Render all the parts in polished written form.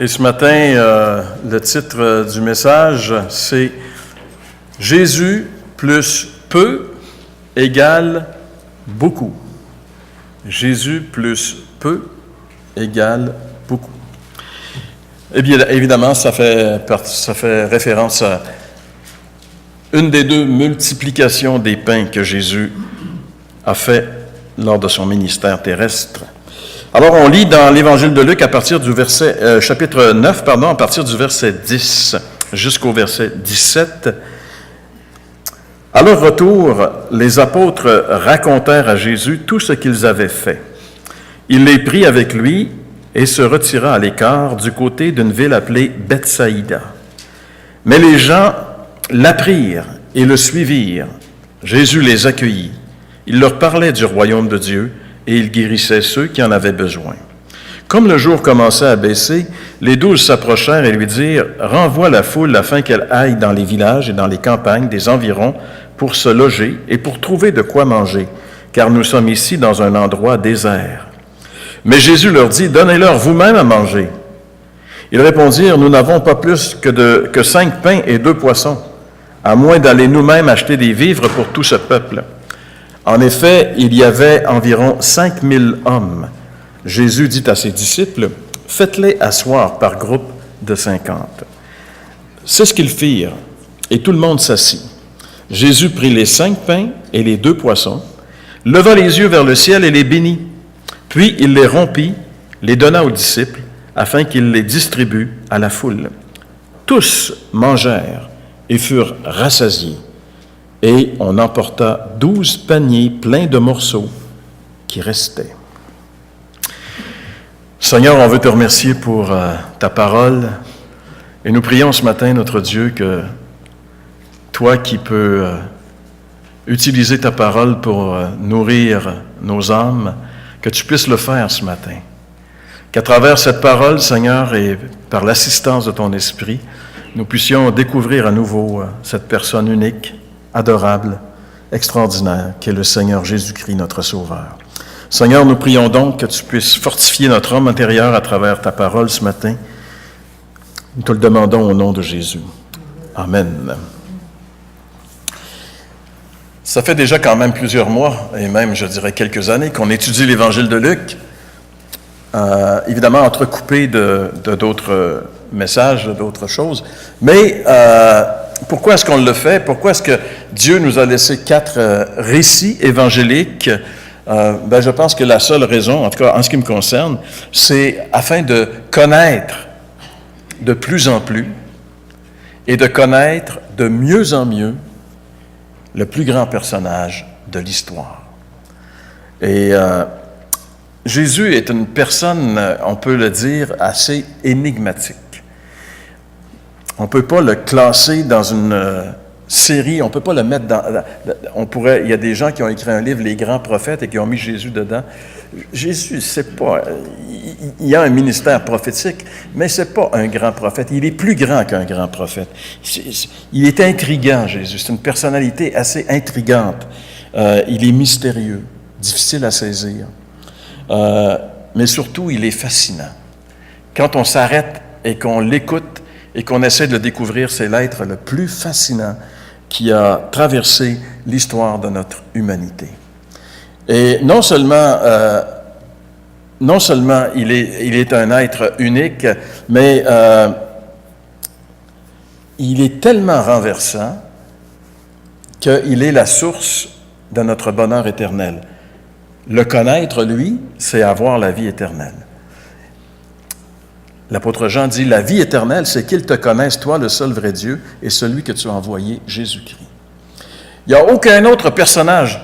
Et ce matin, le titre du message, c'est « Jésus plus peu égale beaucoup ». Jésus plus peu égale beaucoup. Eh bien, évidemment, ça fait référence à une des deux multiplications des pains que Jésus a fait lors de son ministère terrestre. Alors, on lit dans l'Évangile de Luc à partir du chapitre 9, à partir du verset 10 jusqu'au verset 17. À leur retour, les apôtres racontèrent à Jésus tout ce qu'ils avaient fait. Il les prit avec lui et se retira à l'écart du côté d'une ville appelée Bethsaïda. Mais les gens l'apprirent et le suivirent. Jésus les accueillit. Il leur parlait du royaume de Dieu et il guérissait ceux qui en avaient besoin. Comme le jour commençait à baisser, les 12 s'approchèrent et lui dirent « Renvoie la foule afin qu'elle aille dans les villages et dans les campagnes des environs pour se loger et pour trouver de quoi manger, car nous sommes ici dans un endroit désert. » Mais Jésus leur dit « Donnez-leur vous-même à manger. » Ils répondirent « Nous n'avons pas plus que 5 pains et 2 poissons, à moins d'aller nous-mêmes acheter des vivres pour tout ce peuple. » En effet, il y avait environ 5000 hommes. Jésus dit à ses disciples, « Faites-les asseoir par groupe de 50. » C'est ce qu'ils firent, et tout le monde s'assit. Jésus prit les 5 pains et les 2 poissons, leva les yeux vers le ciel et les bénit. Puis il les rompit, les donna aux disciples, afin qu'ils les distribuent à la foule. Tous mangèrent et furent rassasiés. Et on emporta 12 paniers pleins de morceaux qui restaient. Seigneur, on veut te remercier pour ta parole. Et nous prions ce matin, notre Dieu, que toi qui peux utiliser ta parole pour nourrir nos âmes, que tu puisses le faire ce matin. Qu'à travers cette parole, Seigneur, et par l'assistance de ton Esprit, nous puissions découvrir à nouveau cette personne unique, adorable, extraordinaire, qui est le Seigneur Jésus-Christ, notre Sauveur. Seigneur, nous prions donc que tu puisses fortifier notre homme intérieur à travers ta parole ce matin. Nous te le demandons au nom de Jésus. Amen. Ça fait déjà quand même plusieurs mois, et même, je dirais, quelques années, qu'on étudie l'Évangile de Luc, évidemment entrecoupé de d'autres messages, d'autres choses, mais pourquoi est-ce qu'on le fait? Pourquoi est-ce que Dieu nous a laissé 4 récits évangéliques? Je pense que la seule raison, en tout cas en ce qui me concerne, c'est afin de connaître de plus en plus et de connaître de mieux en mieux le plus grand personnage de l'histoire. Et Jésus est une personne, on peut le dire, assez énigmatique. On ne peut pas le classer dans une série, on ne peut pas le mettre dans... il y a des gens qui ont écrit un livre, Les grands prophètes, et qui ont mis Jésus dedans. Jésus, c'est pas... Il a un ministère prophétique, mais c'est pas un grand prophète. Il est plus grand qu'un grand prophète. Il est intriguant, Jésus. C'est une personnalité assez intrigante. Il est mystérieux, difficile à saisir. Mais surtout, il est fascinant. Quand on s'arrête et qu'on l'écoute, et qu'on essaie de le découvrir, c'est l'être le plus fascinant qui a traversé l'histoire de notre humanité. Et non seulement il est un être unique, mais il est tellement renversant qu'il est la source de notre bonheur éternel. Le connaître, lui, c'est avoir la vie éternelle. L'apôtre Jean dit, « La vie éternelle, c'est qu'ils te connaissent, toi, le seul vrai Dieu, et celui que tu as envoyé, Jésus-Christ. » Il n'y a aucun autre personnage,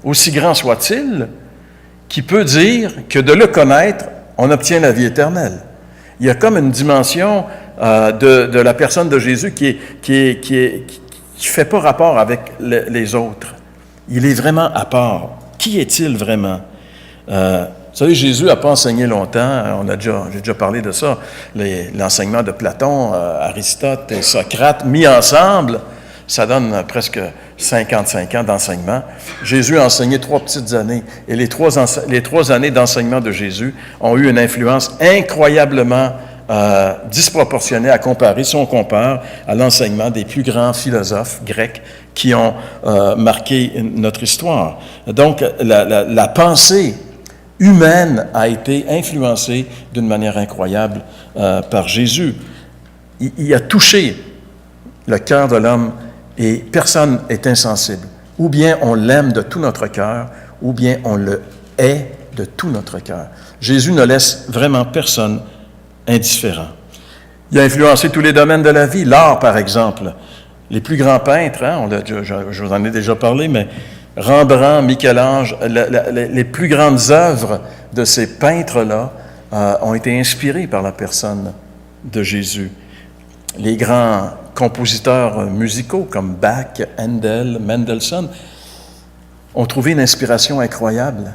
aussi grand soit-il, qui peut dire que de le connaître, on obtient la vie éternelle. Il y a comme une dimension de la personne de Jésus qui fait pas rapport avec les autres. Il est vraiment à part. Qui est-il vraiment? Vous savez, Jésus n'a pas enseigné longtemps, j'ai déjà parlé de ça, l'enseignement de Platon, Aristote et Socrate mis ensemble, ça donne presque 55 ans d'enseignement. Jésus a enseigné 3 petites années, et les 3 années d'enseignement de Jésus ont eu une influence incroyablement disproportionné à comparer, si on compare à l'enseignement des plus grands philosophes grecs qui ont marqué notre histoire. Donc, la pensée humaine a été influencée d'une manière incroyable par Jésus. Il a touché le cœur de l'homme et personne n'est insensible. Ou bien on l'aime de tout notre cœur, ou bien on le hait de tout notre cœur. Jésus ne laisse vraiment personne indifférent. Il a influencé tous les domaines de la vie. L'art, par exemple. Les plus grands peintres, hein, je vous en ai déjà parlé, mais Rembrandt, Michel-Ange, les plus grandes œuvres de ces peintres-là ont été inspirées par la personne de Jésus. Les grands compositeurs musicaux comme Bach, Handel, Mendelssohn ont trouvé une inspiration incroyable.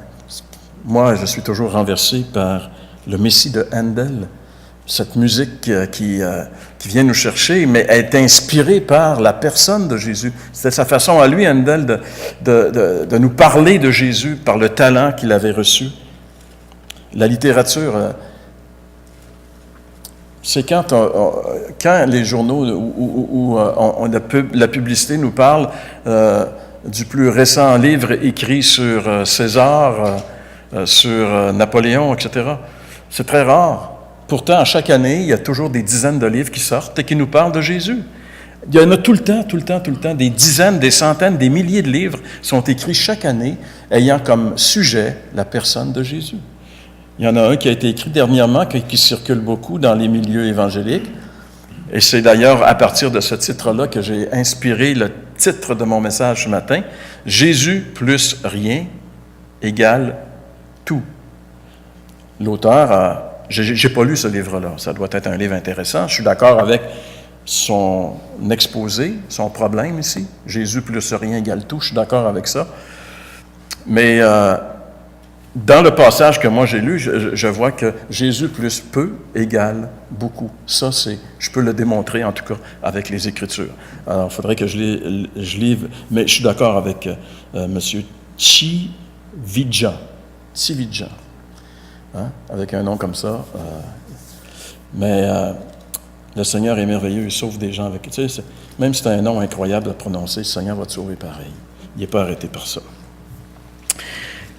Moi, je suis toujours renversé par le Messie de Handel, cette musique qui vient nous chercher, mais est inspirée par la personne de Jésus. C'était sa façon à lui, Handel, de nous parler de Jésus par le talent qu'il avait reçu. La littérature, c'est quand les journaux ou la publicité nous parle du plus récent livre écrit sur César, sur Napoléon, etc. C'est très rare. Pourtant, chaque année, il y a toujours des dizaines de livres qui sortent et qui nous parlent de Jésus. Il y en a tout le temps, des dizaines, des centaines, des milliers de livres sont écrits chaque année ayant comme sujet la personne de Jésus. Il y en a un qui a été écrit dernièrement, qui circule beaucoup dans les milieux évangéliques. Et c'est d'ailleurs à partir de ce titre-là que j'ai inspiré le titre de mon message ce matin. « Jésus plus rien égale tout ». L'auteur a... J'ai pas lu ce livre-là. Ça doit être un livre intéressant. Je suis d'accord avec son exposé, son problème ici. Jésus plus rien égale tout. Je suis d'accord avec ça. Mais dans le passage que moi j'ai lu, je vois que Jésus plus peu égale beaucoup. Ça, je peux le démontrer en tout cas avec les Écritures. Alors, il faudrait que je livre, mais je suis d'accord avec M. Tshividja. Hein? Avec un nom comme ça. Mais le Seigneur est merveilleux, il sauve des gens avec... Tu sais, même si c'est un nom incroyable à prononcer, le Seigneur va te sauver pareil. Il n'est pas arrêté par ça.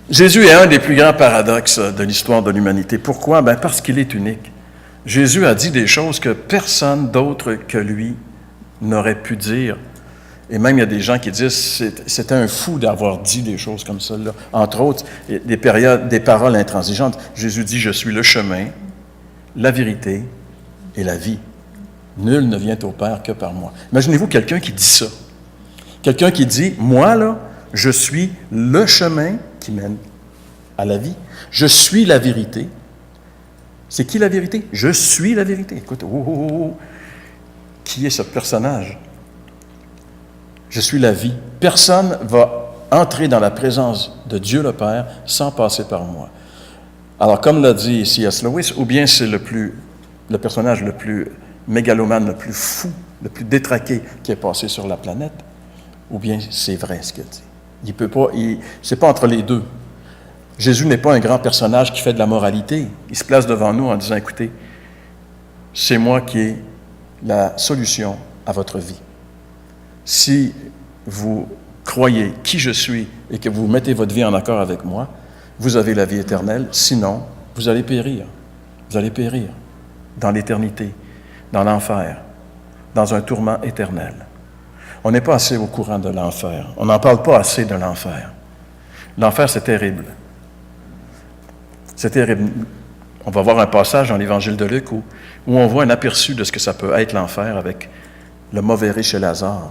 Jésus est un des plus grands paradoxes de l'histoire de l'humanité. Pourquoi? Parce qu'il est unique. Jésus a dit des choses que personne d'autre que lui n'aurait pu dire. Et même, il y a des gens qui disent que c'était un fou d'avoir dit des choses comme ça. Là. Entre autres, des paroles intransigeantes. Jésus dit « Je suis le chemin, la vérité et la vie. Nul ne vient au Père que par moi. » Imaginez-vous quelqu'un qui dit ça. Quelqu'un qui dit « Moi, là, je suis le chemin qui mène à la vie. Je suis la vérité. » C'est qui la vérité? Je suis la vérité. Écoute, qui est ce personnage? Je suis la vie. Personne ne va entrer dans la présence de Dieu le Père sans passer par moi. Alors, comme l'a dit C.S. Lewis, ou bien c'est le personnage le plus mégalomane, le plus fou, le plus détraqué qui est passé sur la planète, ou bien c'est vrai ce qu'il dit. Il peut pas, c'est pas entre les deux. Jésus n'est pas un grand personnage qui fait de la moralité. Il se place devant nous en disant, écoutez, c'est moi qui ai la solution à votre vie. Si vous croyez qui je suis et que vous mettez votre vie en accord avec moi, vous avez la vie éternelle. Sinon, vous allez périr. Vous allez périr dans l'éternité, dans l'enfer, dans un tourment éternel. On n'est pas assez au courant de l'enfer. On n'en parle pas assez de l'enfer. L'enfer, c'est terrible. C'est terrible. On va voir un passage dans l'Évangile de Luc où on voit un aperçu de ce que ça peut être l'enfer avec le mauvais riche et Lazare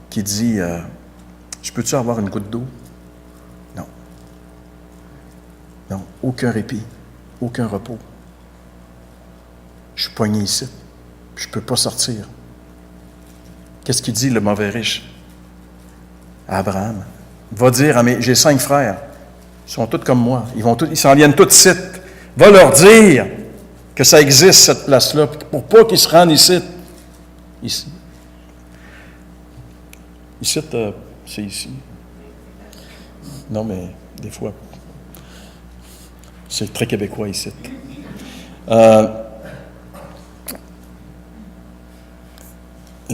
qui dit « Je peux-tu avoir une goutte d'eau? » Non. Non, aucun répit, aucun repos. Je suis poigné ici, je ne peux pas sortir. Qu'est-ce qu'il dit, le mauvais riche? À Abraham. Va dire j'ai 5 frères, ils sont tous comme moi, ils s'en viennent tous ici. Va leur dire que ça existe, cette place-là, pour pas qu'ils se rendent ici. Ici. Ici, c'est ici. Non, mais des fois, c'est très québécois ici.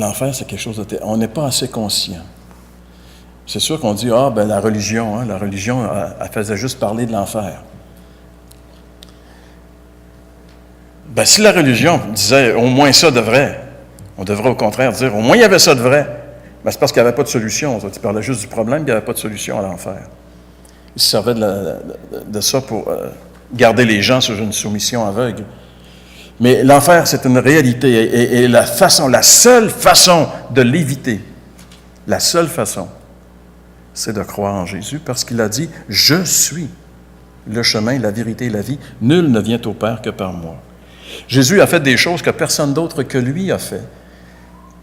l'enfer, c'est quelque chose de... On n'est pas assez conscient. C'est sûr qu'on dit, la religion, elle faisait juste parler de l'enfer. Si la religion disait au moins ça de vrai, on devrait au contraire dire au moins il y avait ça de vrai. C'est parce qu'il n'y avait pas de solution. Tu parlais juste du problème, il n'y avait pas de solution à l'enfer. Ils se servaient de ça pour garder les gens sous une soumission aveugle. Mais l'enfer, c'est une réalité. Et la seule façon de l'éviter, la seule façon, c'est de croire en Jésus parce qu'il a dit « Je suis le chemin, la vérité et la vie. Nul ne vient au Père que par moi. » Jésus a fait des choses que personne d'autre que lui a fait.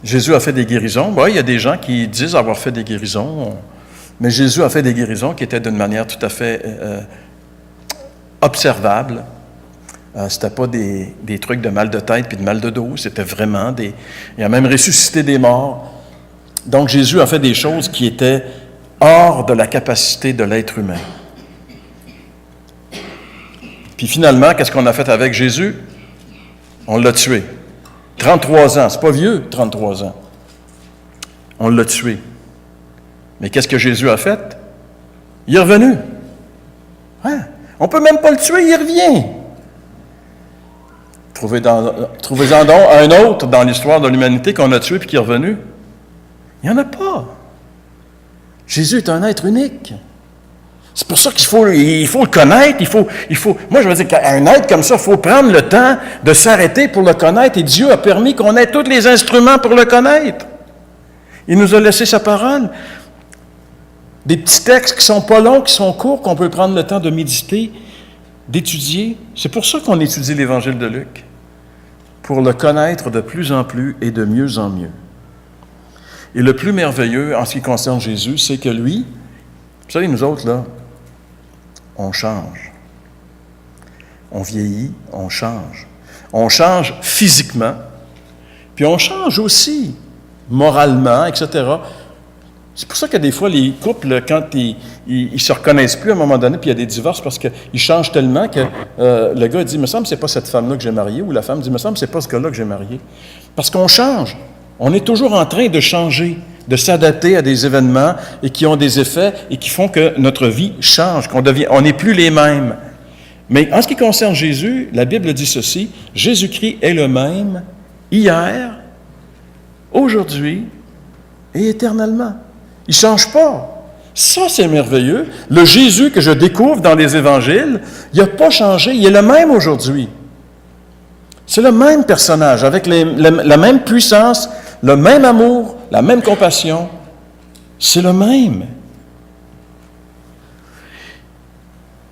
Jésus a fait des guérisons. Il y a des gens qui disent avoir fait des guérisons, mais Jésus a fait des guérisons qui étaient d'une manière tout à fait observable. C'était pas des trucs de mal de tête puis de mal de dos, c'était vraiment il a même ressuscité des morts. Donc Jésus a fait des choses qui étaient hors de la capacité de l'être humain. Puis finalement, qu'est-ce qu'on a fait avec Jésus? On l'a tué. 33 ans, c'est pas vieux, 33 ans. On l'a tué. Mais qu'est-ce que Jésus a fait? Il est revenu. Hein? On ne peut même pas le tuer, il revient. Trouvez-en donc un autre dans l'histoire de l'humanité qu'on a tué puis qui est revenu. Il n'y en a pas. Jésus est un être unique. C'est pour ça qu'il faut le connaître, moi je veux dire qu'un être comme ça, il faut prendre le temps de s'arrêter pour le connaître, et Dieu a permis qu'on ait tous les instruments pour le connaître. Il nous a laissé sa parole. Des petits textes qui sont pas longs, qui sont courts, qu'on peut prendre le temps de méditer, d'étudier. C'est pour ça qu'on étudie l'Évangile de Luc, pour le connaître de plus en plus et de mieux en mieux. Et le plus merveilleux en ce qui concerne Jésus, c'est que lui, vous savez, nous autres, là, on change. On vieillit, on change. On change physiquement, puis on change aussi moralement, etc. C'est pour ça que des fois, les couples, quand ils ne se reconnaissent plus à un moment donné, puis il y a des divorces parce qu'ils changent tellement que le gars dit « Il me semble que ce n'est pas cette femme-là que j'ai mariée » ou la femme dit « Il me semble que ce n'est pas ce gars-là que j'ai marié. » Parce qu'on change. On est toujours en train de changer, de s'adapter à des événements et qui ont des effets et qui font que notre vie change, on n'est plus les mêmes. Mais en ce qui concerne Jésus, la Bible dit ceci, Jésus-Christ est le même hier, aujourd'hui et éternellement. Il ne change pas. Ça, c'est merveilleux. Le Jésus que je découvre dans les évangiles, il n'a pas changé, il est le même aujourd'hui. C'est le même personnage, avec la même puissance, le même amour, la même compassion. C'est le même.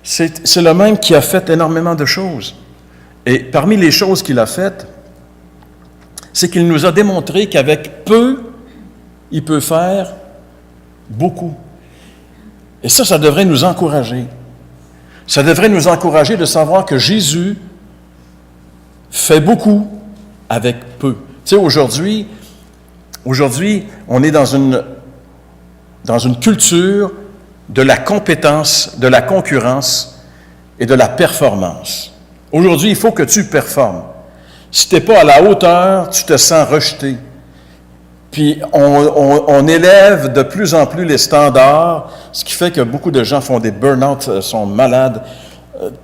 C'est le même qui a fait énormément de choses. Et parmi les choses qu'il a faites, c'est qu'il nous a démontré qu'avec peu, il peut faire beaucoup. Et ça devrait nous encourager. Ça devrait nous encourager de savoir que Jésus fait beaucoup avec peu. Tu sais, aujourd'hui, on est dans une culture de la compétence, de la concurrence et de la performance. Aujourd'hui, il faut que tu performes. Si tu n'es pas à la hauteur, tu te sens rejeté. Puis on élève de plus en plus les standards, ce qui fait que beaucoup de gens font des burn-out, sont malades,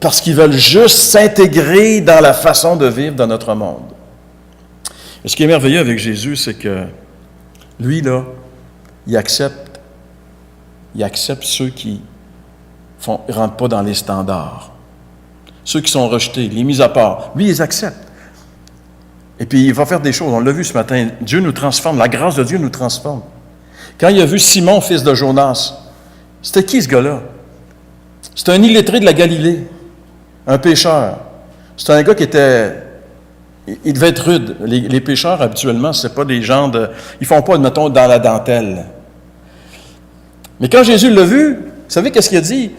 parce qu'ils veulent juste s'intégrer dans la façon de vivre dans notre monde. Et ce qui est merveilleux avec Jésus, c'est que lui, là, il accepte ceux qui ne rentrent pas dans les standards. Ceux qui sont rejetés, les mis à part. Lui, il les accepte. Et puis, il va faire des choses. On l'a vu ce matin. Dieu nous transforme. La grâce de Dieu nous transforme. Quand il a vu Simon, fils de Jonas, c'était qui ce gars-là? C'était un illettré de la Galilée, un pécheur. C'était un gars qui était... Il devait être rude. Les pécheurs, habituellement, c'est pas des gens de... Ils font pas, mettons, dans la dentelle. Mais quand Jésus l'a vu, vous savez qu'est-ce qu'il a dit?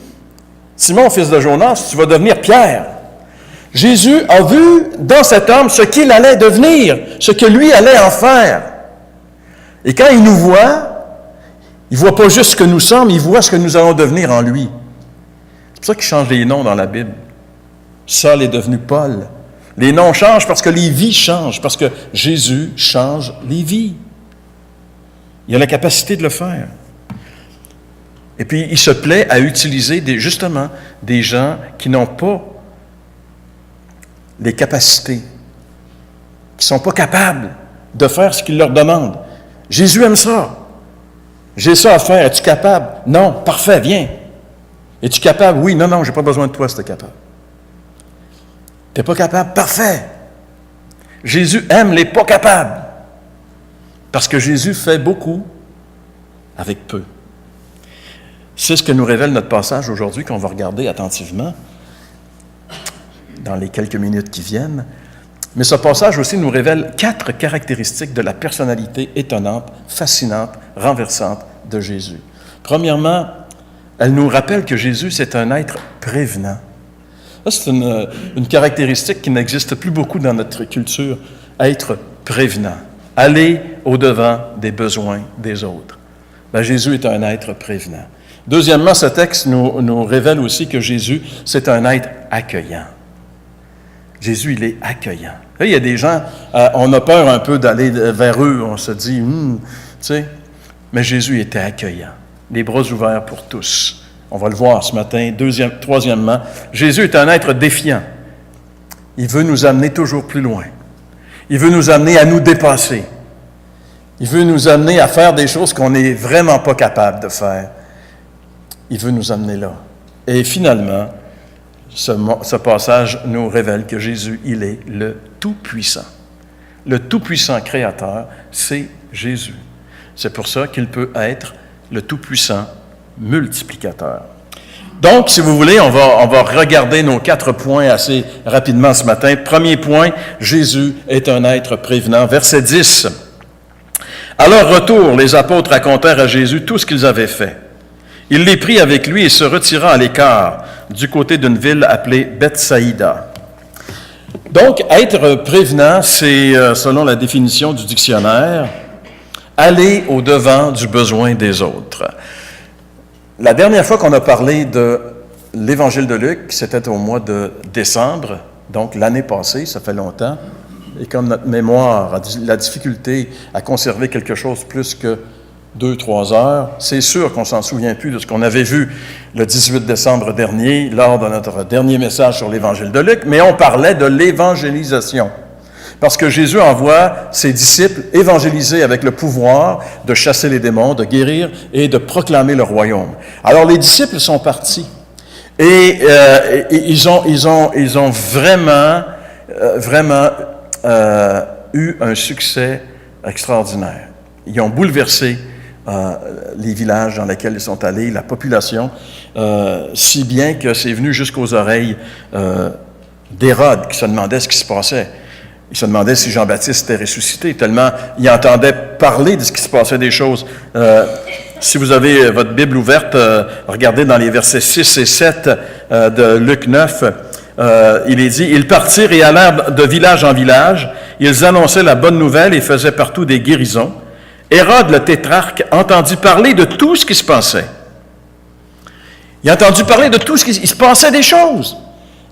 Simon, fils de Jonas, tu vas devenir Pierre. Jésus a vu dans cet homme ce qu'il allait devenir, ce que lui allait en faire. Et quand il nous voit, il ne voit pas juste ce que nous sommes, il voit ce que nous allons devenir en lui. C'est pour ça qu'il change les noms dans la Bible. Saul est devenu Paul. Les noms changent parce que les vies changent, parce que Jésus change les vies. Il a la capacité de le faire. Et puis, il se plaît à utiliser justement des gens qui n'ont pas les capacités, qui ne sont pas capables de faire ce qu'il leur demande. Jésus aime ça. J'ai ça à faire. Es-tu capable? Non. Parfait, viens. Es-tu capable? Oui. Non, je n'ai pas besoin de toi si tu es capable. Tu n'es pas capable? Parfait. Jésus aime les pas capables. Parce que Jésus fait beaucoup avec peu. C'est ce que nous révèle notre passage aujourd'hui qu'on va regarder attentivement dans les quelques minutes qui viennent. Mais ce passage aussi nous révèle 4 caractéristiques de la personnalité étonnante, fascinante, renversante de Jésus. Premièrement, elle nous rappelle que Jésus, c'est un être prévenant. Ça, c'est une caractéristique qui n'existe plus beaucoup dans notre culture, être prévenant, aller au-devant des besoins des autres. Ben, Jésus est un être prévenant. Deuxièmement, ce texte nous révèle aussi que Jésus, c'est un être accueillant. Jésus, il est accueillant. Là, il y a des gens, on a peur un peu d'aller vers eux, on se dit, tu sais, mais Jésus était accueillant, les bras ouverts pour tous. On va le voir ce matin. Troisièmement, Jésus est un être défiant. Il veut nous amener toujours plus loin. Il veut nous amener à nous dépasser. Il veut nous amener à faire des choses qu'on n'est vraiment pas capable de faire. Il veut nous amener là. Et finalement, ce passage nous révèle que Jésus, il est le Tout-Puissant. Le Tout-Puissant Créateur, c'est Jésus. C'est pour ça qu'il peut être le Tout-Puissant Multiplicateur. Donc, si vous voulez, on va regarder nos 4 points assez rapidement ce matin. Premier point, Jésus est un être prévenant. Verset 10. À leur retour, les apôtres racontèrent à Jésus tout ce qu'ils avaient fait. Il les prit avec lui et se retira à l'écart, du côté d'une ville appelée Bethsaïda. Donc, être prévenant, c'est, selon la définition du dictionnaire, aller au-devant du besoin des autres. La dernière fois qu'on a parlé de l'Évangile de Luc, c'était au mois de décembre, donc l'année passée, ça fait longtemps, et comme notre mémoire a la difficulté à conserver quelque chose plus que 2-3 heures, c'est sûr qu'on ne s'en souvient plus de ce qu'on avait vu le 18 décembre dernier, lors de notre dernier message sur l'Évangile de Luc, mais on parlait de l'évangélisation. Parce que Jésus envoie ses disciples évangéliser avec le pouvoir de chasser les démons, de guérir et de proclamer le royaume. Alors les disciples sont partis et ils ont vraiment eu un succès extraordinaire. Ils ont bouleversé les villages dans lesquels ils sont allés, la population, si bien que c'est venu jusqu'aux oreilles d'Hérode qui se demandait ce qui se passait. Il se demandait si Jean-Baptiste était ressuscité, tellement il entendait parler de ce qui se passait des choses. Si vous avez votre Bible ouverte, regardez dans les versets 6 et 7 de Luc 9, il est dit « Ils partirent et allèrent de village en village. Ils annonçaient la bonne nouvelle et faisaient partout des guérisons. Hérode le tétrarque entendit parler de tout ce qui se passait. » Il a entendu parler de tout ce qui se passait des choses.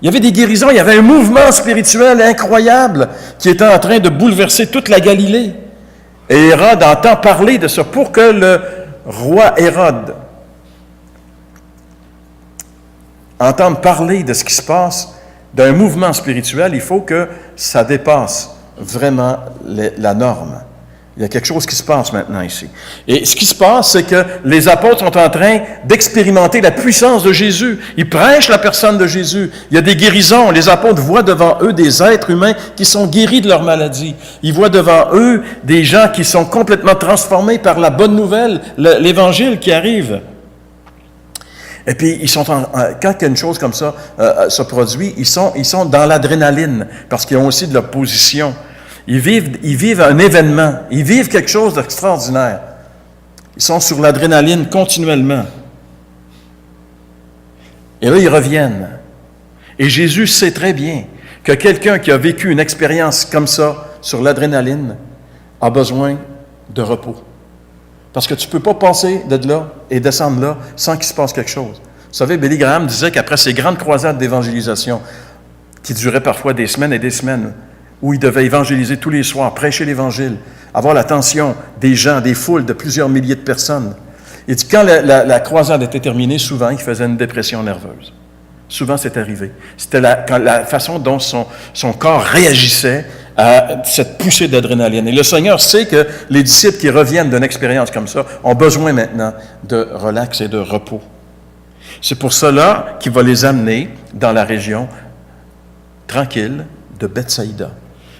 Il y avait des guérisons, il y avait un mouvement spirituel incroyable qui était en train de bouleverser toute la Galilée. Et Hérode entend parler de ça. Pour que le roi Hérode entende parler de ce qui se passe, d'un mouvement spirituel, il faut que ça dépasse vraiment la norme. Il y a quelque chose qui se passe maintenant ici. Et ce qui se passe, c'est que les apôtres sont en train d'expérimenter la puissance de Jésus. Ils prêchent la personne de Jésus. Il y a des guérisons. Les apôtres voient devant eux des êtres humains qui sont guéris de leur maladie. Ils voient devant eux des gens qui sont complètement transformés par la bonne nouvelle, l'Évangile qui arrive. Et puis, quand une chose comme ça se produit, ils sont dans l'adrénaline parce qu'ils ont aussi de l'opposition. Ils vivent un événement. Ils vivent quelque chose d'extraordinaire. Ils sont sur l'adrénaline continuellement. Et là, ils reviennent. Et Jésus sait très bien que quelqu'un qui a vécu une expérience comme ça, sur l'adrénaline, a besoin de repos. Parce que tu ne peux pas passer de là et descendre là sans qu'il se passe quelque chose. Vous savez, Billy Graham disait qu'après ces grandes croisades d'évangélisation, qui duraient parfois des semaines et des semaines, où il devait évangéliser tous les soirs, prêcher l'Évangile, avoir l'attention des gens, des foules de plusieurs milliers de personnes. Il dit, quand la croisade était terminée, souvent, il faisait une dépression nerveuse. Souvent, c'est arrivé. C'était la façon dont son corps réagissait à cette poussée d'adrénaline. Et le Seigneur sait que les disciples qui reviennent d'une expérience comme ça ont besoin maintenant de relax et de repos. C'est pour cela qu'il va les amener dans la région tranquille de Bethsaïda.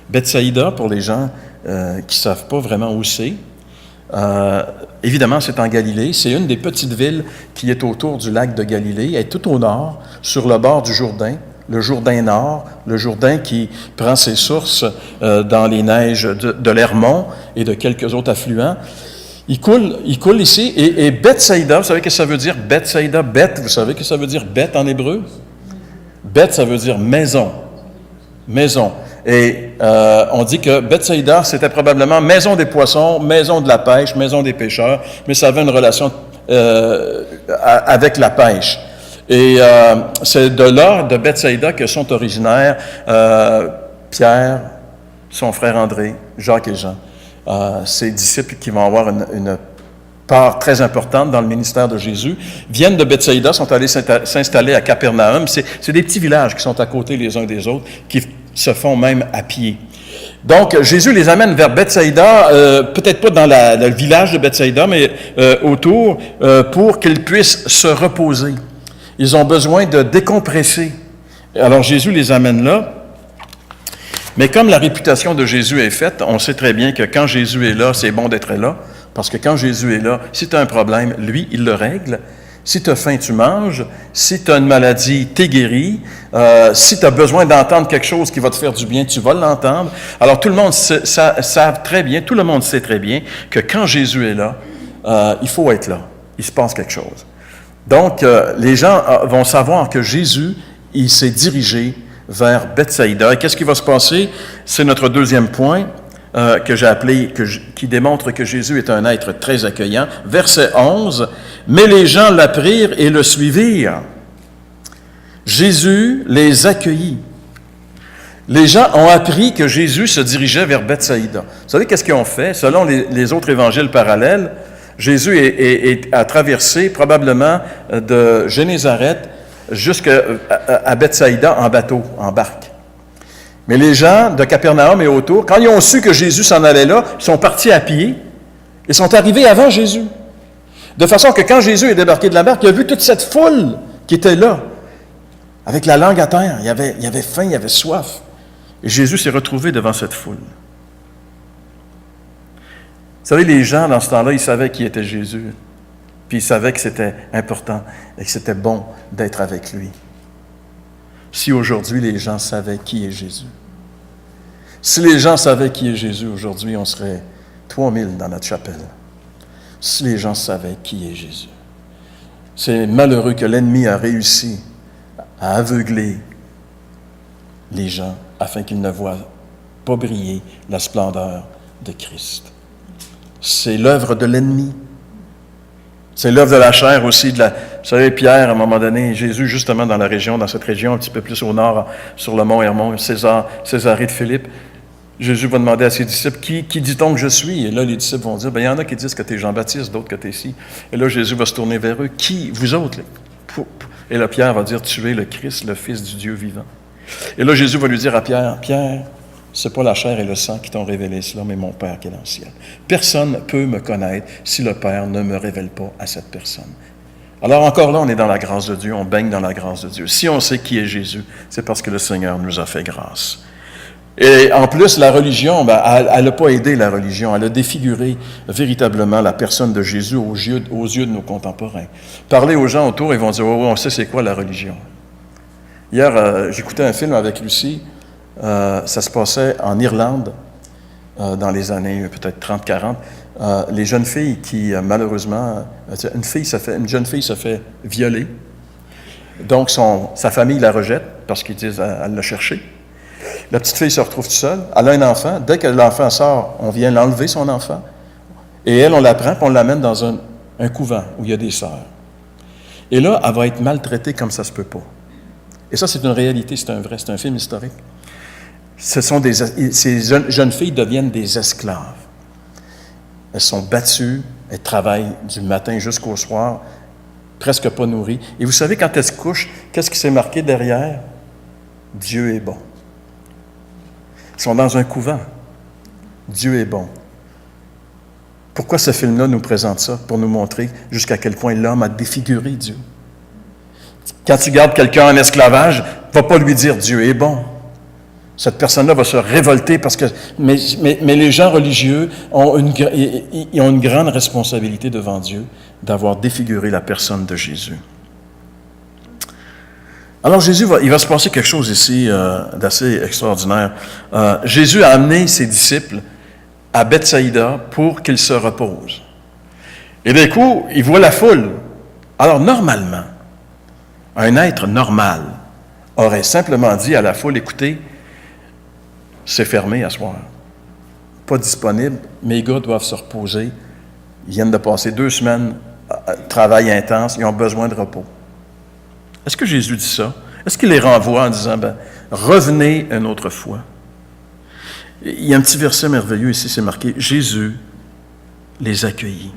Bethsaïda, pour les gens qui ne savent pas vraiment où c'est, évidemment, c'est en Galilée. C'est une des petites villes qui est autour du lac de Galilée. Elle est tout au nord, sur le bord du Jourdain, le Jourdain Nord, le Jourdain qui prend ses sources dans les neiges de l'Hermon et de quelques autres affluents. Il coule ici. Et Bethsaïda, vous savez ce que ça veut dire? Bethsaïda, Beth, vous savez ce que ça veut dire Beth en hébreu? Beth, ça veut dire maison. Maison. Et on dit que Bethsaïda, c'était probablement maison des poissons, maison de la pêche, maison des pêcheurs, mais ça avait une relation avec la pêche. Et c'est de là, de Bethsaïda, que sont originaires Pierre, son frère André, Jacques et Jean. Ces disciples qui vont avoir une part très importante dans le ministère de Jésus, viennent de Bethsaïda, sont allés s'installer à Capernaum. C'est des petits villages qui sont à côté les uns des autres, qui se font même à pied. Donc, Jésus les amène vers Bethsaïda, peut-être pas dans le village de Bethsaïda, mais autour, pour qu'ils puissent se reposer. Ils ont besoin de décompresser. Alors, Jésus les amène là. Mais comme la réputation de Jésus est faite, on sait très bien que quand Jésus est là, c'est bon d'être là, parce que quand Jésus est là, si tu as un problème, lui, il le règle. Si tu as faim, tu manges. Si tu as une maladie, tu es guéri. Si tu as besoin d'entendre quelque chose qui va te faire du bien, tu vas l'entendre. Alors, tout le monde savent très bien, tout le monde sait très bien que quand Jésus est là, il faut être là. Il se passe quelque chose. Donc, les gens vont savoir que Jésus, il s'est dirigé vers Bethsaïda. Et qu'est-ce qui va se passer? C'est notre deuxième point que j'ai appelé, qui démontre que Jésus est un être très accueillant. Verset 11, « Mais les gens l'apprirent et le suivirent. Jésus les accueillit. » Les gens ont appris que Jésus se dirigeait vers Bethsaïda. Vous savez qu'est-ce qu'ils ont fait? Selon les autres évangiles parallèles, Jésus a traversé probablement de Génézareth jusqu'à Bethsaïda en bateau, en barque. Mais les gens de Capernaum et autour, quand ils ont su que Jésus s'en allait là, ils sont partis à pied et sont arrivés avant Jésus. De façon que quand Jésus est débarqué de la barque, il a vu toute cette foule qui était là, avec la langue à terre. Il y avait faim, il y avait soif. Et Jésus s'est retrouvé devant cette foule. Vous savez, les gens, dans ce temps-là, ils savaient qui était Jésus. Puis ils savaient que c'était important et que c'était bon d'être avec lui. Si aujourd'hui, les gens savaient qui est Jésus. Si les gens savaient qui est Jésus aujourd'hui, on serait 3000 dans notre chapelle. Si les gens savaient qui est Jésus. C'est malheureux que l'ennemi a réussi à aveugler les gens afin qu'ils ne voient pas briller la splendeur de Christ. C'est l'œuvre de l'ennemi. C'est l'œuvre de la chair aussi. Vous savez, Pierre, à un moment donné, Jésus, justement dans cette région, un petit peu plus au nord, sur le mont Hermon, Césarée de Philippe, Jésus va demander à ses disciples, qui dit-on que je suis? Et là, les disciples vont dire, il y en a qui disent que tu es Jean-Baptiste, d'autres que tu es ci. Et là, Jésus va se tourner vers eux. Qui? Vous autres? Et là, Pierre va dire, tu es le Christ, le Fils du Dieu vivant. Et là, Jésus va lui dire à Pierre, Pierre, c'est pas la chair et le sang qui t'ont révélé cela, mais mon Père qui est dans le ciel. Personne ne peut me connaître si le Père ne me révèle pas à cette personne. Alors encore là, on est dans la grâce de Dieu, on baigne dans la grâce de Dieu. Si on sait qui est Jésus, c'est parce que le Seigneur nous a fait grâce. Et en plus, la religion, elle n'a pas aidé la religion, elle a défiguré véritablement la personne de Jésus aux yeux de nos contemporains. Parlez aux gens autour, ils vont dire, oh, on sait c'est quoi la religion. Hier, j'écoutais un film avec Lucie. Ça se passait en Irlande, dans les années peut-être 30-40. Les jeunes filles qui, malheureusement, une jeune fille se fait violer. Donc, sa famille la rejette parce qu'ils disent elle l'a cherché. La petite fille se retrouve toute seule. Elle a un enfant. Dès que l'enfant sort, on vient l'enlever, son enfant. Et elle, on la prend et on l'amène dans un couvent où il y a des sœurs. Et là, elle va être maltraitée comme ça se peut pas. Et ça, c'est une réalité, c'est un film historique. Ces jeunes filles deviennent des esclaves. elles sont battues, elles travaillent du matin jusqu'au soir, presque pas nourries. Et vous savez, quand elles se couchent, qu'est-ce qui s'est marqué derrière? Dieu est bon. Ils sont dans un couvent. Dieu est bon. Pourquoi ce film-là nous présente ça? Pour nous montrer jusqu'à quel point l'homme a défiguré Dieu. Quand tu gardes quelqu'un en esclavage, ne va pas lui dire « Dieu est bon ». Cette personne-là va se révolter parce que... Mais les gens religieux ils ont une grande responsabilité devant Dieu d'avoir défiguré la personne de Jésus. Alors Jésus, il va se passer quelque chose ici d'assez extraordinaire. Jésus a amené ses disciples à Bethsaïda pour qu'ils se reposent. Et d'un coup, il voit la foule. Alors normalement, un être normal aurait simplement dit à la foule, écoutez, c'est fermé à soir. Pas disponible, mes gars doivent se reposer. Ils viennent de passer 2 semaines de travail intense, ils ont besoin de repos. Est-ce que Jésus dit ça? Est-ce qu'il les renvoie en disant, revenez une autre fois? Il y a un petit verset merveilleux ici, c'est marqué, Jésus les accueillit.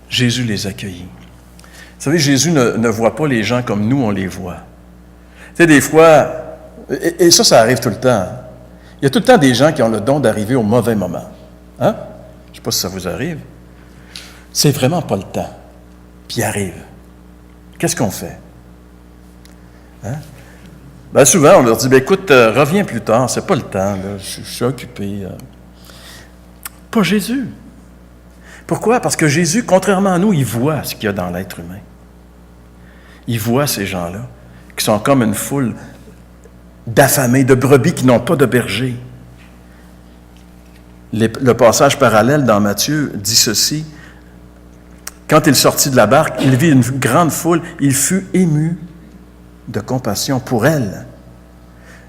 Jésus les accueillit. Vous savez, Jésus ne voit pas les gens comme nous, on les voit. Tu sais, des fois, et ça arrive tout le temps. Il y a tout le temps des gens qui ont le don d'arriver au mauvais moment. Hein? Je ne sais pas si ça vous arrive. C'est vraiment pas le temps. Puis ils arrivent. Qu'est-ce qu'on fait? Hein? Souvent, on leur dit, écoute, reviens plus tard, c'est pas le temps, là, je suis occupé. Pas Jésus. Pourquoi? Parce que Jésus, contrairement à nous, il voit ce qu'il y a dans l'être humain. Il voit ces gens-là, qui sont comme une foule d'affamés, de brebis qui n'ont pas de berger. Le passage parallèle dans Matthieu dit ceci. Quand il sortit de la barque, il vit une grande foule, il fut ému de compassion pour elle.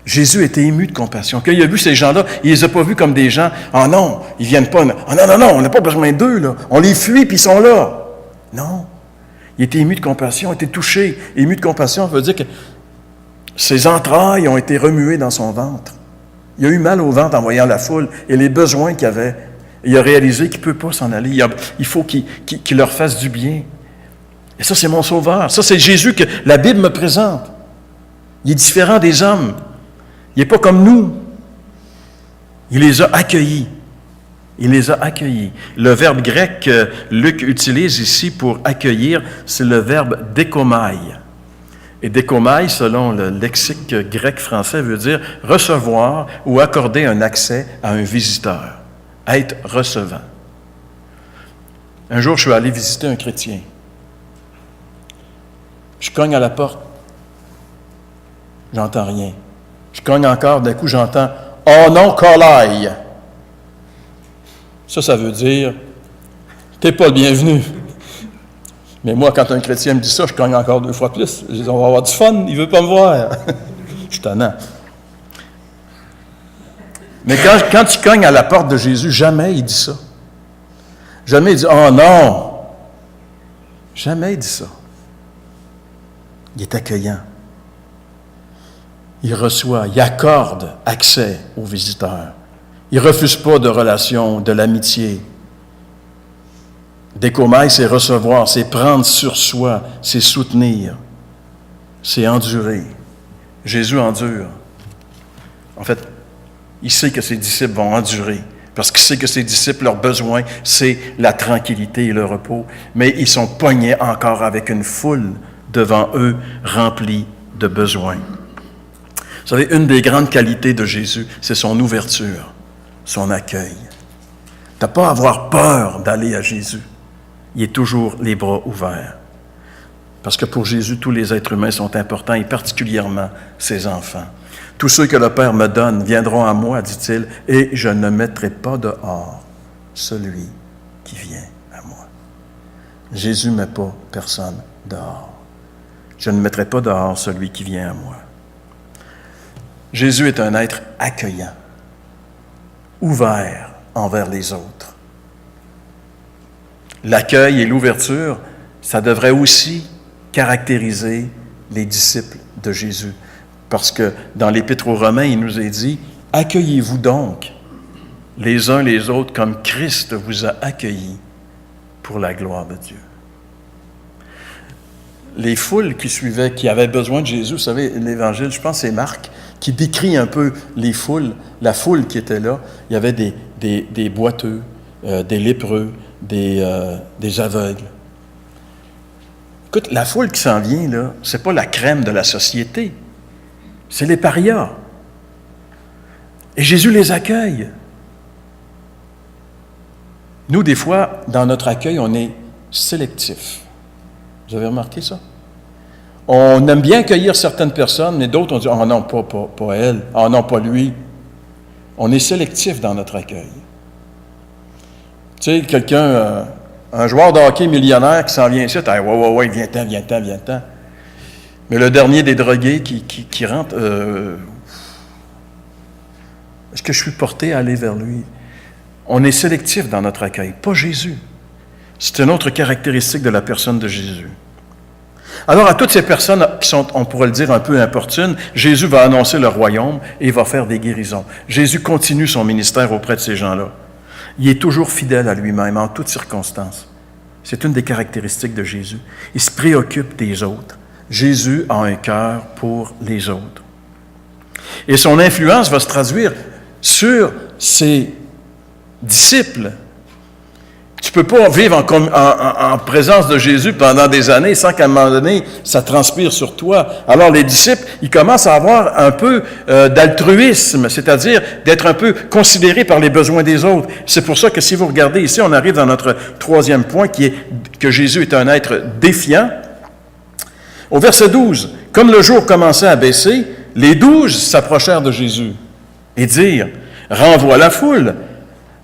Jésus était ému de compassion. Quand il a vu ces gens-là, il ne les a pas vus comme des gens, « Ah non, ils ne viennent pas. Ah non, on n'a pas besoin d'eux, là. On les fuit, puis ils sont là. » Non. Il était ému de compassion, il était touché. Ému de compassion, ça veut dire que ses entrailles ont été remuées dans son ventre. Il a eu mal au ventre en voyant la foule et les besoins qu'il avait. Il a réalisé qu'il ne peut pas s'en aller. Il faut qu'il leur fasse du bien. Et ça, c'est mon sauveur. Ça, c'est Jésus que la Bible me présente. Il est différent des hommes. Il n'est pas comme nous. Il les a accueillis. Il les a accueillis. Le verbe grec que Luc utilise ici pour accueillir, c'est le verbe dékomai. Et dékomai, selon le lexique grec-français, veut dire recevoir ou accorder un accès à un visiteur. Être recevant. Un jour, je suis allé visiter un chrétien. Je cogne à la porte. J'entends rien. Je cogne encore, d'un coup, j'entends « Oh non, colaille! » Ça veut dire « T'es pas le bienvenu. » Mais moi, quand un chrétien me dit ça, je cogne encore 2 fois plus. Je dis « On va avoir du fun, il veut pas me voir. » Je suis tannant. Mais quand tu cognes à la porte de Jésus, jamais il dit ça. Jamais il dit « Oh non! » Jamais il dit ça. Il est accueillant. Il reçoit, il accorde accès aux visiteurs. Il ne refuse pas de relation, de l'amitié. Dékomai, c'est recevoir, c'est prendre sur soi, c'est soutenir, c'est endurer. Jésus endure. En fait, il sait que ses disciples vont endurer, parce qu'il sait que ses disciples, leur besoin, c'est la tranquillité et le repos, mais ils sont pognés encore avec une foule devant eux remplie de besoins. Vous savez, une des grandes qualités de Jésus, c'est son ouverture, son accueil. Tu n'as pas à avoir peur d'aller à Jésus. Il est toujours les bras ouverts. Parce que pour Jésus, tous les êtres humains sont importants, et particulièrement ses enfants. Tous ceux que le Père me donne viendront à moi, dit-il, et je ne mettrai pas dehors celui qui vient à moi. Jésus ne met pas personne dehors. Je ne mettrai pas dehors celui qui vient à moi. Jésus est un être accueillant, ouvert envers les autres. L'accueil et l'ouverture, ça devrait aussi caractériser les disciples de Jésus. Parce que dans l'Épître aux Romains, il nous est dit « Accueillez-vous donc les uns les autres comme Christ vous a accueillis pour la gloire de Dieu. Les foules qui suivaient, qui avaient besoin de Jésus, vous savez, l'Évangile, je pense que c'est Marc, qui décrit un peu les foules, la foule qui était là. Il y avait des boiteux, des lépreux, des aveugles. Écoute, la foule qui s'en vient, là, c'est pas la crème de la société. C'est les parias. Et Jésus les accueille. Nous, des fois, dans notre accueil, on est sélectif. Vous avez remarqué ça? On aime bien accueillir certaines personnes, mais d'autres, on dit « Oh non, pas elle. Oh non, pas lui. » On est sélectif dans notre accueil. Tu sais, quelqu'un, un joueur de hockey millionnaire qui s'en vient ici, « Ouais, viens-t'en. » Mais le dernier des drogués qui rentre, est-ce que je suis porté à aller vers lui? On est sélectif dans notre accueil, pas Jésus. C'est une autre caractéristique de la personne de Jésus. Alors, à toutes ces personnes qui sont, on pourrait le dire, un peu importunes, Jésus va annoncer le royaume et il va faire des guérisons. Jésus continue son ministère auprès de ces gens-là. Il est toujours fidèle à lui-même, en toutes circonstances. C'est une des caractéristiques de Jésus. Il se préoccupe des autres. Jésus a un cœur pour les autres. Et son influence va se traduire sur ses disciples. Tu ne peux pas vivre en présence de Jésus pendant des années sans qu'à un moment donné, ça transpire sur toi. Alors les disciples, ils commencent à avoir un peu d'altruisme, c'est-à-dire d'être un peu considérés par les besoins des autres. C'est pour ça que si vous regardez ici, on arrive dans notre troisième point, qui est que Jésus est un être défiant. Au verset 12, « Comme le jour commençait à baisser, les 12 s'approchèrent de Jésus et dirent, « Renvoie la foule,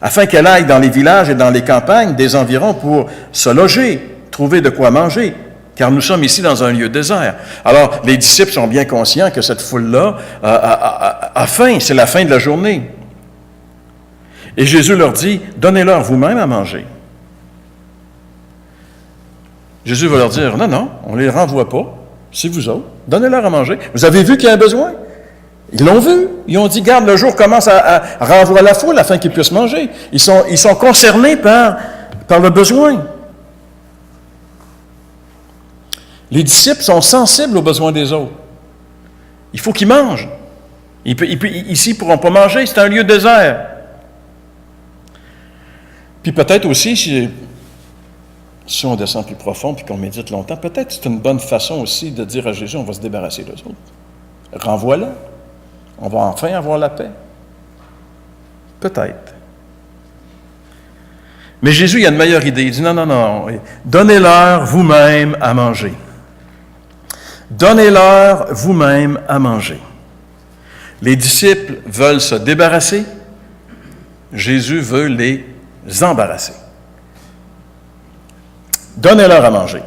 afin qu'elle aille dans les villages et dans les campagnes des environs pour se loger, trouver de quoi manger, car nous sommes ici dans un lieu désert. » Alors, les disciples sont bien conscients que cette foule-là a faim, c'est la fin de la journée. Et Jésus leur dit, « Donnez-leur vous-même à manger. » Jésus va leur dire, « Non, on ne les renvoie pas, c'est vous autres, donnez-leur à manger. Vous avez vu qu'il y a un besoin? » Ils l'ont vu. Ils ont dit, garde, le jour commence à renvoyer la foule afin qu'ils puissent manger. Ils sont concernés par le besoin. Les disciples sont sensibles aux besoins des autres. Il faut qu'ils mangent. Ici, ils ne pourront pas manger, c'est un lieu désert. Puis peut-être aussi, si on descend plus profond puis qu'on médite longtemps, peut-être c'est une bonne façon aussi de dire à Jésus, on va se débarrasser d'eux autres. Renvoie-la. On va enfin avoir la paix. Peut-être. Mais Jésus, il a une meilleure idée. Il dit, non, donnez-leur vous-même à manger. Donnez-leur vous-même à manger. Les disciples veulent se débarrasser. Jésus veut les embarrasser. Donnez-leur à manger.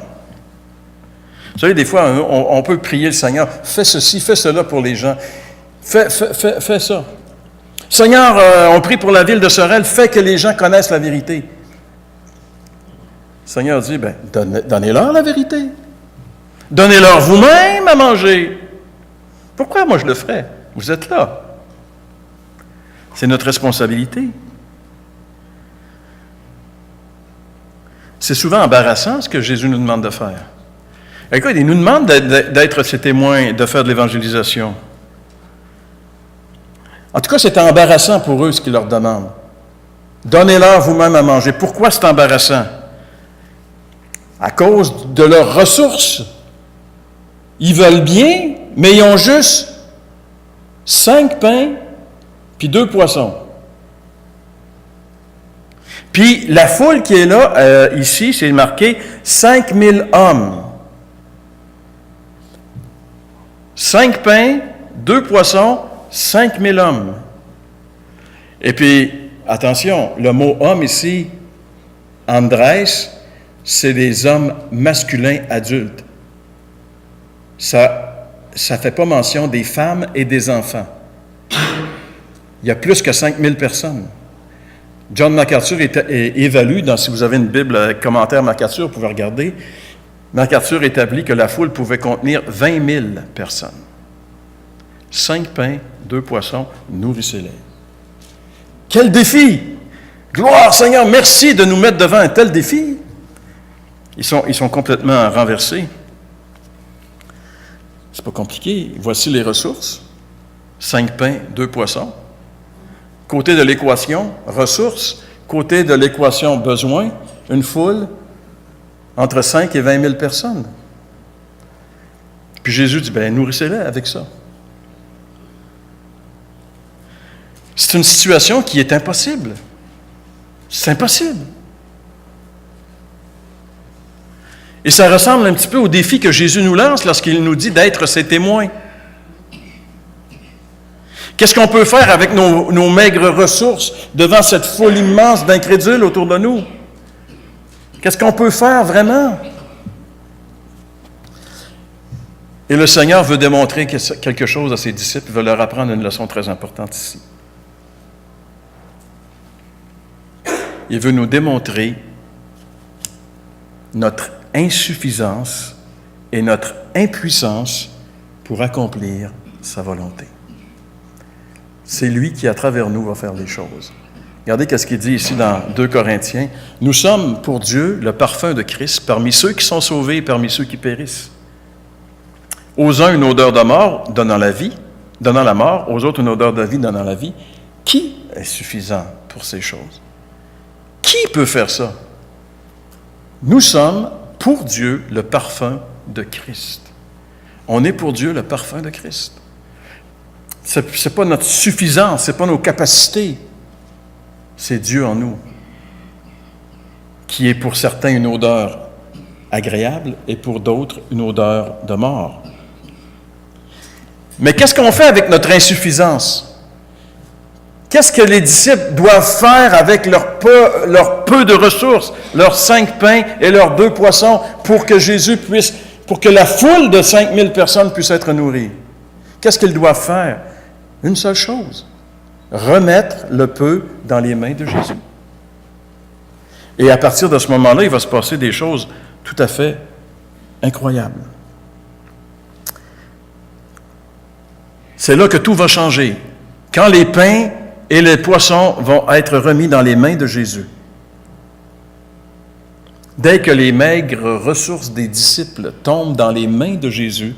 Vous savez, des fois, on peut prier le Seigneur, fais ceci, fais cela pour les gens. Fais ça. Seigneur, on prie pour la ville de Sorel, fais que les gens connaissent la vérité. Le Seigneur dit, donnez-leur la vérité. Donnez-leur vous-même à manger. Pourquoi moi je le ferais? Vous êtes là. C'est notre responsabilité. C'est souvent embarrassant ce que Jésus nous demande de faire. Écoute, il nous demande d'être ses témoins, de faire de l'évangélisation. En tout cas, c'est embarrassant pour eux ce qu'il leur demande. Donnez-leur vous-même à manger. Pourquoi c'est embarrassant? À cause de leurs ressources. Ils veulent bien, mais ils ont juste 5 pains puis 2 poissons. Puis la foule qui est là, ici, c'est marqué 5000 hommes. 5 pains, 2 poissons, 5000 hommes. Et puis, attention, le mot « homme » ici, Andrès, c'est des hommes masculins adultes. Ça ne fait pas mention des femmes et des enfants. Il y a plus que 5000 personnes. John MacArthur évalue, si vous avez une Bible avec commentaire MacArthur, vous pouvez regarder, MacArthur établit que la foule pouvait contenir 20 000 personnes. 5 pains, 2 poissons, nourrissez-les. Quel défi! Gloire Seigneur, merci de nous mettre devant un tel défi. Ils sont complètement renversés. C'est pas compliqué. Voici les ressources. 5 pains, 2 poissons. Côté de l'équation, ressources. Côté de l'équation, besoin, une foule entre 5 et 20 000 personnes. Puis Jésus dit, nourrissez-les avec ça. C'est une situation qui est impossible. C'est impossible. Et ça ressemble un petit peu au défi que Jésus nous lance lorsqu'il nous dit d'être ses témoins. Qu'est-ce qu'on peut faire avec nos maigres ressources devant cette foule immense d'incrédules autour de nous? Qu'est-ce qu'on peut faire vraiment? Et le Seigneur veut démontrer quelque chose à ses disciples, il veut leur apprendre une leçon très importante ici. Il veut nous démontrer notre insuffisance et notre impuissance pour accomplir sa volonté. C'est lui qui, à travers nous, va faire les choses. Regardez ce qu'il dit ici dans 2 Corinthiens. « Nous sommes pour Dieu le parfum de Christ parmi ceux qui sont sauvés et parmi ceux qui périssent. Aux uns, une odeur de mort donnant la mort, aux autres, une odeur de vie donnant la vie. Qui est suffisant pour ces choses? Qui peut faire ça? Nous sommes pour Dieu le parfum de Christ. On est pour Dieu le parfum de Christ. Ce n'est pas notre suffisance, ce n'est pas nos capacités. C'est Dieu en nous, qui est pour certains une odeur agréable et pour d'autres une odeur de mort. Mais qu'est-ce qu'on fait avec notre insuffisance? Qu'est-ce que les disciples doivent faire avec leur peu de ressources, leurs 5 pains et leurs 2 poissons, pour que la foule de 5000 personnes puisse être nourrie? Qu'est-ce qu'ils doivent faire? Une seule chose, remettre le peu dans les mains de Jésus. Et à partir de ce moment-là, il va se passer des choses tout à fait incroyables. C'est là que tout va changer. Quand les pains et les poissons vont être remis dans les mains de Jésus. Dès que les maigres ressources des disciples tombent dans les mains de Jésus,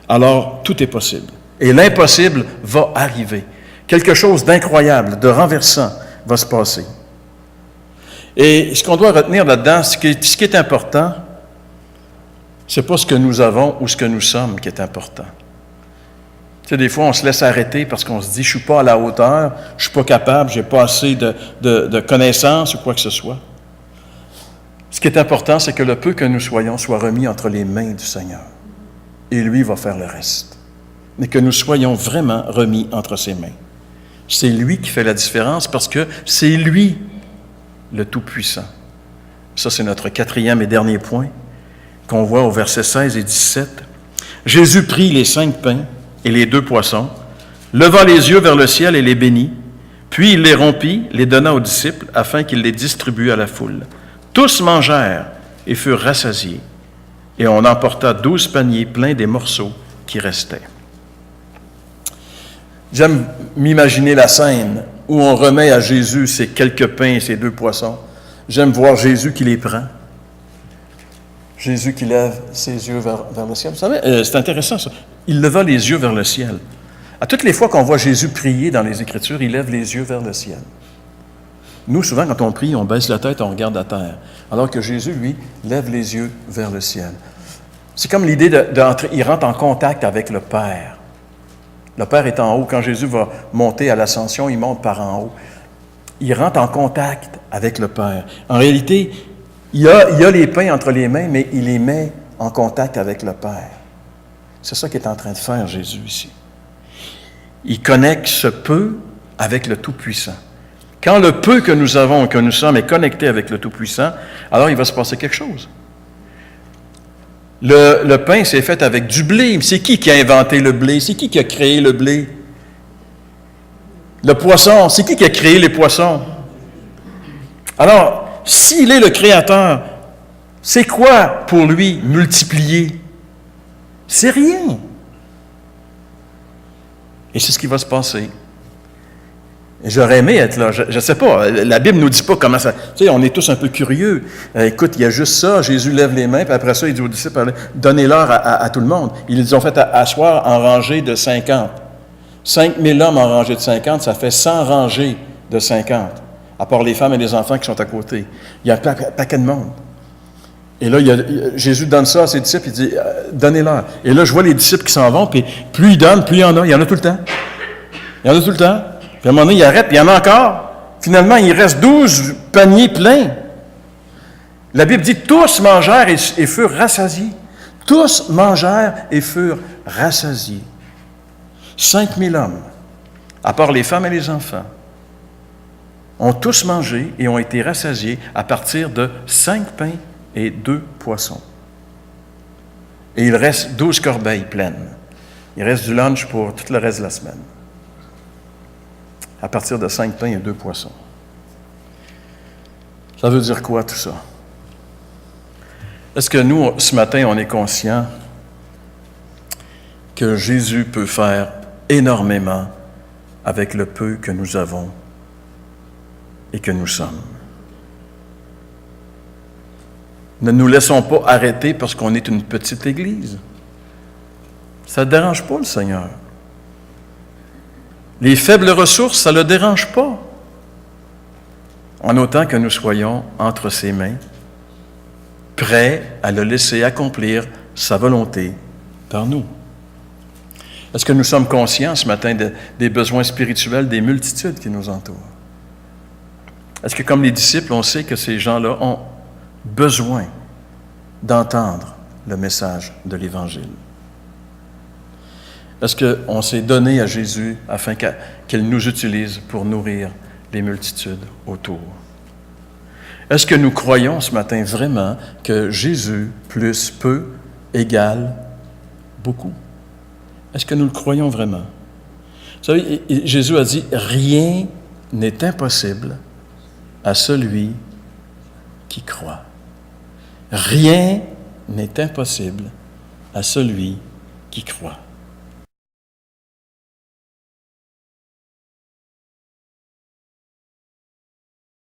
alors tout est possible. Et l'impossible va arriver. Quelque chose d'incroyable, de renversant va se passer. Et ce qu'on doit retenir là-dedans, ce qui est important, ce n'est pas ce que nous avons ou ce que nous sommes qui est important. Tu sais, des fois, on se laisse arrêter parce qu'on se dit « je ne suis pas à la hauteur, je ne suis pas capable, je n'ai pas assez de connaissances ou quoi que ce soit ». Ce qui est important, c'est que le peu que nous soyons soit remis entre les mains du Seigneur. Et lui va faire le reste. Mais que nous soyons vraiment remis entre ses mains. C'est lui qui fait la différence parce que c'est lui le Tout-Puissant. Ça, c'est notre 4e et dernier point qu'on voit au verset 16 et 17. Jésus prit les 5 pains et les 2 poissons, leva les yeux vers le ciel et les bénit, puis il les rompit, les donna aux disciples afin qu'ils les distribuent à la foule. Tous mangèrent et furent rassasiés, et on emporta 12 paniers pleins des morceaux qui restaient. J'aime m'imaginer la scène où on remet à Jésus ces quelques pains et ces 2 poissons. J'aime voir Jésus qui les prend. Jésus qui lève ses yeux vers le ciel. Vous savez, c'est intéressant ça. Il leva les yeux vers le ciel. À toutes les fois qu'on voit Jésus prier dans les Écritures, il lève les yeux vers le ciel. Nous, souvent, quand on prie, on baisse la tête, on regarde la terre. Alors que Jésus, lui, lève les yeux vers le ciel. C'est comme l'idée d'entrer, il rentre en contact avec le Père. Le Père est en haut. Quand Jésus va monter à l'ascension, il monte par en haut. Il rentre en contact avec le Père. En réalité, il y a les pains entre les mains, mais il les met en contact avec le Père. C'est ça qu'est en train de faire Jésus ici. Il connecte ce peu avec le Tout-Puissant. Quand le peu que nous avons, que nous sommes, est connecté avec le Tout-Puissant, alors il va se passer quelque chose. Le pain, c'est fait avec du blé. C'est qui a inventé le blé? C'est qui a créé le blé? Le poisson, c'est qui a créé les poissons? Alors, s'il est le Créateur, c'est quoi pour lui multiplier? C'est rien. Et c'est ce qui va se passer. Et j'aurais aimé être là. Je ne sais pas. La Bible ne nous dit pas comment ça... Tu sais, on est tous un peu curieux. Écoute, il y a juste ça. Jésus lève les mains, puis après ça, il dit aux disciples, donnez-leur à tout le monde. Ils les ont fait asseoir en rangée de 50. 5000 hommes en rangée de 50, ça fait 100 rangées de 50. À part les femmes et les enfants qui sont à côté. Il y a un paquet de monde. Et là, Jésus donne ça à ses disciples, il dit, donnez-leur. Et là, je vois les disciples qui s'en vont, puis plus ils donnent, plus il y en a. Il y en a tout le temps. Il y en a tout le temps. Puis à un moment donné, il arrête, il y en a encore. Finalement, il reste 12 paniers pleins. La Bible dit, tous mangèrent et furent rassasiés. Tous mangèrent et furent rassasiés. 5000 hommes, à part les femmes et les enfants, ont tous mangé et ont été rassasiés à partir de 5 pains et 2 poissons. Et il reste 12 corbeilles pleines. Il reste du lunch pour tout le reste de la semaine. À partir de 5 pains et 2 poissons. Ça veut dire quoi tout ça? Est-ce que nous, ce matin, on est conscient que Jésus peut faire énormément avec le peu que nous avons et que nous sommes? Ne nous laissons pas arrêter parce qu'on est une petite église. Ça ne dérange pas le Seigneur. Les faibles ressources, ça ne le dérange pas. En autant que nous soyons entre ses mains, prêts à le laisser accomplir sa volonté par nous. Est-ce que nous sommes conscients ce matin des besoins spirituels des multitudes qui nous entourent? Est-ce que comme les disciples, on sait que ces gens-là ont besoin d'entendre le message de l'Évangile? Est-ce qu'on s'est donné à Jésus afin qu'il nous utilise pour nourrir les multitudes autour? Est-ce que nous croyons ce matin vraiment que Jésus plus peu égale beaucoup? Est-ce que nous le croyons vraiment? Vous savez, Jésus a dit, rien n'est impossible à celui qui croit. Rien n'est impossible à celui qui croit.